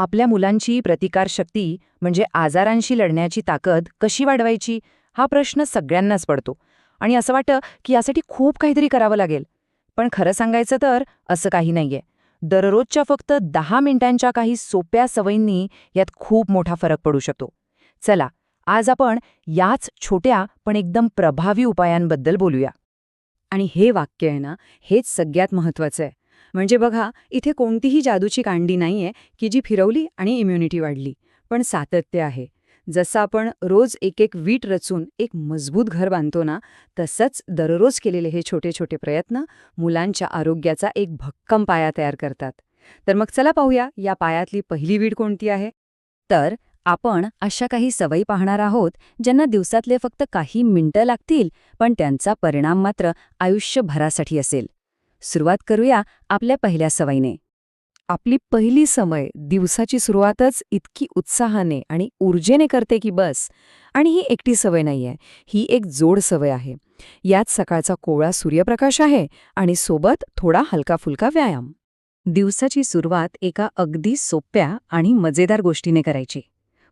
आपल्या मुलांची प्रतिकारशक्ती म्हणजे आजारांशी लढण्याची ताकद कशी वाढवायची हा प्रश्न सगळ्यांनाच पडतो आणि असं वाटतं की यासाठी खूप काहीतरी करावं लागेल. पण खरं सांगायचं तर असं काही नाहीये. दररोजच्या फक्त 10 मिनिटांच्या काही सोप्या सवयींनी यात खूप मोठा फरक पडू शकतो. चला, आज आपण याच छोट्या पण एकदम प्रभावी उपायांबद्दल बोलूया. आणि हे वाक्य आहे ना, हेच सगळ्यात महत्त्वाचं आहे. म्हणजे बघा, इथे कोणतीही जादूची कांडी नाहीये की जी फिरवली आणि इम्युनिटी वाढली. पण सातत्य आहे. जसं आपण रोज एक एक वीट रचून एक मजबूत घर बांधतो ना, तसंच दररोज केलेले हे छोटे छोटे प्रयत्न मुलांच्या आरोग्याचा एक भक्कम पाया तयार करतात. तर मग चला पाहूया, या पायातली पहिली वीट कोणती आहे. तर आपण अशा काही सवयी पाहणार आहोत ज्यांना दिवसातले फक्त काही मिनिटं लागतील, पण त्यांचा परिणाम मात्र आयुष्यभरासाठी असेल. सुरुवात करूया आपल्या पहिल्या सवयीने. आपली पहिली सवय दिवसाची सुरुवातच इतकी उत्साहाने आणि ऊर्जेने करते की बस. आणि ही एकटी सवय नाहीये, ही एक जोड सवय आहे. यात सकाळचा कोवळा सूर्यप्रकाश आहे आणि सोबत थोडा हलका फुलका व्यायाम. दिवसाची सुरुवात एका अगदी सोप्या आणि मजेदार गोष्टीने करायची.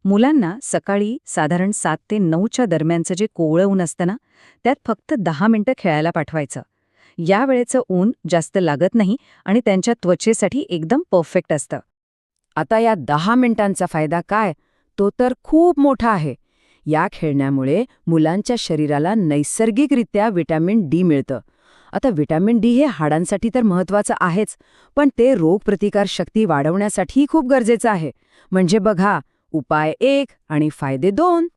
मुलांना सकाळी साधारण 7 ते 9च्या दरम्यानचं जे कोवळं ऊन असतं ना, त्यात फक्त 10 मिनिटं खेळायला पाठवायचं. या वेळेचं ऊन जास्त लागत नाही आणि त्यांच्या त्वचेसाठी एकदम परफेक्ट असतं. आता या 10 मिनिटांचा फायदा काय? तो तर खूप मोठा आहे. या खेळण्यामुळे मुलांच्या शरीराला नैसर्गिकरित्या व्हिटॅमिन डी मिळतं. आता व्हिटॅमिन डी हे हाडांसाठी तर महत्त्वाचं आहेच, पण ते रोगप्रतिकारशक्ती वाढवण्यासाठीही खूप गरजेचं आहे. म्हणजे बघा, उपाय 1 आणि फायदे 2.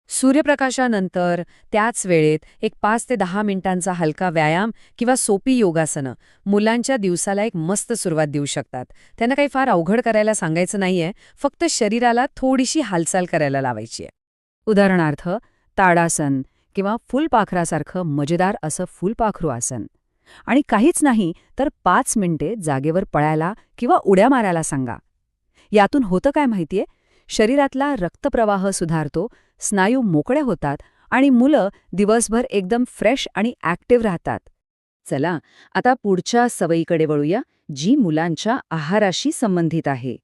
सूर्यप्रकाशानंतर त्याच वेळेत एक 5 ते 10 मिनिटांचा हलका व्यायाम किंवा सोपी योगासनं मुलांच्या दिवसाला एक मस्त सुरुवात देऊ शकतात. त्यांना काही फार अवघड करायला सांगायचं नाहीये, फक्त शरीराला थोडीशी हालचाल करायला लावायची आहे. उदाहरणार्थ ताडासन किंवा फुलपाखरासारखं मजेदार असं फुलपाखरू आसन. आणि काहीच नाही तर 5 मिनिटे जागेवर पळायला किंवा उड्या मारायला सांगा. यातून होतं काय माहितीये, शरीरातला रक्तप्रवाह सुधारतो, स्नायू मोकळे होतात आणि मुलं दिवसभर एकदम फ्रेश आणि ॲक्टिव्ह राहतात. चला, आता पुढच्या सवयीकडे वळूया, जी मुलांच्या आहाराशी संबंधित आहे.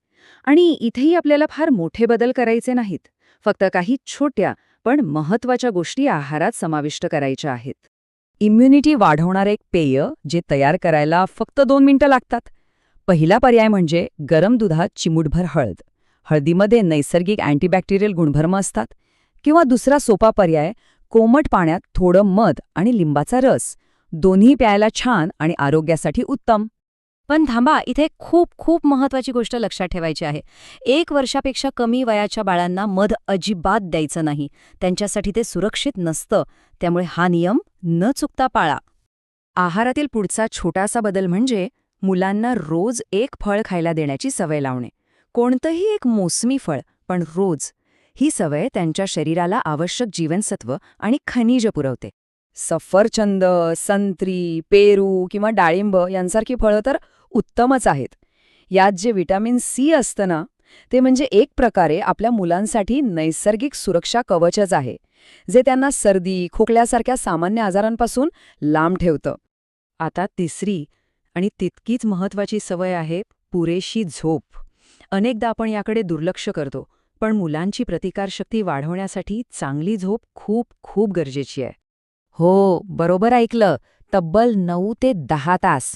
आणि इथेही आपल्याला फार मोठे बदल करायचे नाहीत. फक्त काही छोट्या पण महत्त्वाच्या गोष्टी आहारात समाविष्ट करायच्या आहेत. इम्युनिटी वाढवणारे एक पेय जे तयार करायला फक्त 2 मिनिटं लागतात. पहिला पर्याय म्हणजे गरम दुधात चिमूटभर हळद. हळदीमध्ये नैसर्गिक अँटीबॅक्टेरियल गुणधर्म असतात. किंवा दुसरा सोपा पर्याय, कोमट पाण्यात थोडं मध आणि लिंबाचा रस. दोन्ही प्यायला छान आणि आरोग्यासाठी उत्तम. पण थांबा, इथे खूप खूप महत्वाची गोष्ट लक्षात ठेवायची आहे. 1 वर्षापेक्षा कमी वयाच्या बाळांना मध अजिबात द्यायचं नाही. त्यांच्यासाठी ते सुरक्षित नसतं. त्यामुळे हा नियम न चुकता पाळा. आहारातील पुढचा छोटासा बदल म्हणजे मुलांना रोज एक फळ खायला देण्याची सवय लावणे. कोणतंही एक मोसमी फळ, पण रोज. ही सवय त्यांच्या शरीराला आवश्यक जीवनसत्व आणि खनिज पुरवते. सफरचंद, संत्री, पेरू किंवा डाळिंब यांसारखी फळं तर उत्तमच आहेत. यात जे व्हिटॅमिन सी असतं ना, ते म्हणजे एक प्रकारे आपल्या मुलांसाठी नैसर्गिक सुरक्षा कवचच आहे, जे त्यांना सर्दी, खोकल्यासारख्या सामान्य आजारांपासून लांब ठेवतं. आता तिसरी आणि तितकीच महत्त्वाची सवय आहे पुरेशी झोप. अनेकदा आपण याकडे दुर्लक्ष करतो, पण मुलांची प्रतिकारशक्ती वाढवण्यासाठी चांगली झोप खूप खूप गरजेची आहे. हो, बरोबर ऐकलं. तब्बल 9 ते 10 तास.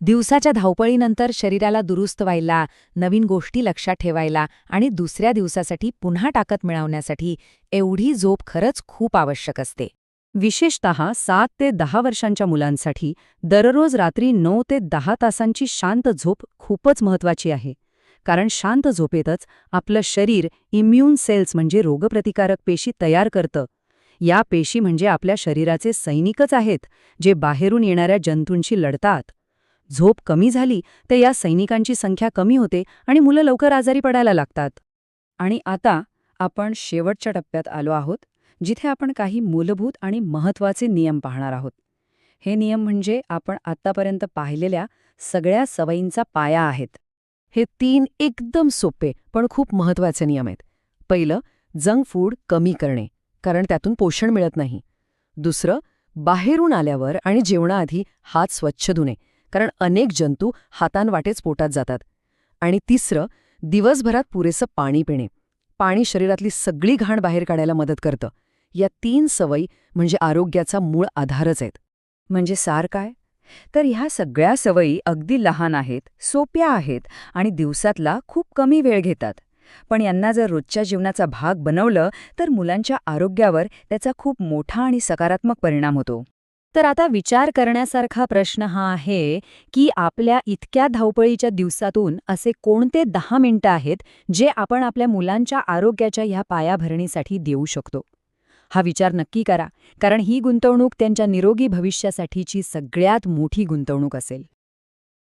दिवसाच्या धावपळीनंतर शरीराला दुरुस्त व्हायला, नवीन गोष्टी लक्षात ठेवायला आणि दुसऱ्या दिवसासाठी पुन्हा ताकद मिळवण्यासाठी एवढी झोप खरंच खूप आवश्यक असते. विशेषतः 7 ते 10 वर्षांच्या मुलांसाठी दररोज रात्री 9 ते 10 तासांची शांत झोप खूपच महत्त्वाची आहे. कारण शांत झोपेतच आपलं शरीर इम्यून सेल्स म्हणजे रोगप्रतिकारक पेशी तयार करतं. या पेशी म्हणजे आपल्या शरीराचे सैनिकच आहेत, जे बाहेरून येणाऱ्या जंतूंशी लढतात. झोप कमी झाली तर या सैनिकांची संख्या कमी होते आणि मुलं लवकर आजारी पडायला लागतात. आणि आता आपण शेवटच्या टप्प्यात आलो आहोत, जिथे आपण काही मूलभूत आणि महत्त्वाचे नियम पाहणार आहोत. हे नियम म्हणजे आपण आत्तापर्यंत पाहिलेल्या सगळ्या सवयींचा पाया आहेत. हे 3 एकदम सोपे पण खूप महत्त्वाचे नियम आहेत. पहिलं, जंक फूड कमी करणे, कारण त्यातून पोषण मिळत नाही. दुसरं, बाहेरून आल्यावर आणि जेवणाआधी हात स्वच्छ धुणे, कारण अनेक जंतू हातांवाटेच पोटात जातात. आणि तिसरं, दिवसभरात पुरेसं पाणी पिणे. पाणी शरीरातली सगळी घाण बाहेर काढायला मदत करतं. या 3 सवयी म्हणजे आरोग्याचा मूळ आधारच आहेत. म्हणजे सार काय? तर ह्या सगळ्या सवयी अगदी लहान आहेत, सोप्या आहेत आणि दिवसातला खूप कमी वेळ घेतात. पण यांना जर रोजच्या जीवनाचा भाग बनवलं तर मुलांच्या आरोग्यावर त्याचा खूप मोठा आणि सकारात्मक परिणाम होतो. तर आता विचार करण्यासारखा प्रश्न हा आहे की आपल्या इतक्या धावपळीच्या दिवसातून असे कोणते 10 मिनिटं आहेत जे आपण आपल्या मुलांच्या आरोग्याच्या ह्या पायाभरणीसाठी देऊ शकतो. हा विचार नक्की करा, कारण ही गुंतवणूक त्यांच्या निरोगी भविष्यासाठीची सगळ्यात मोठी गुंतवणूक असेल.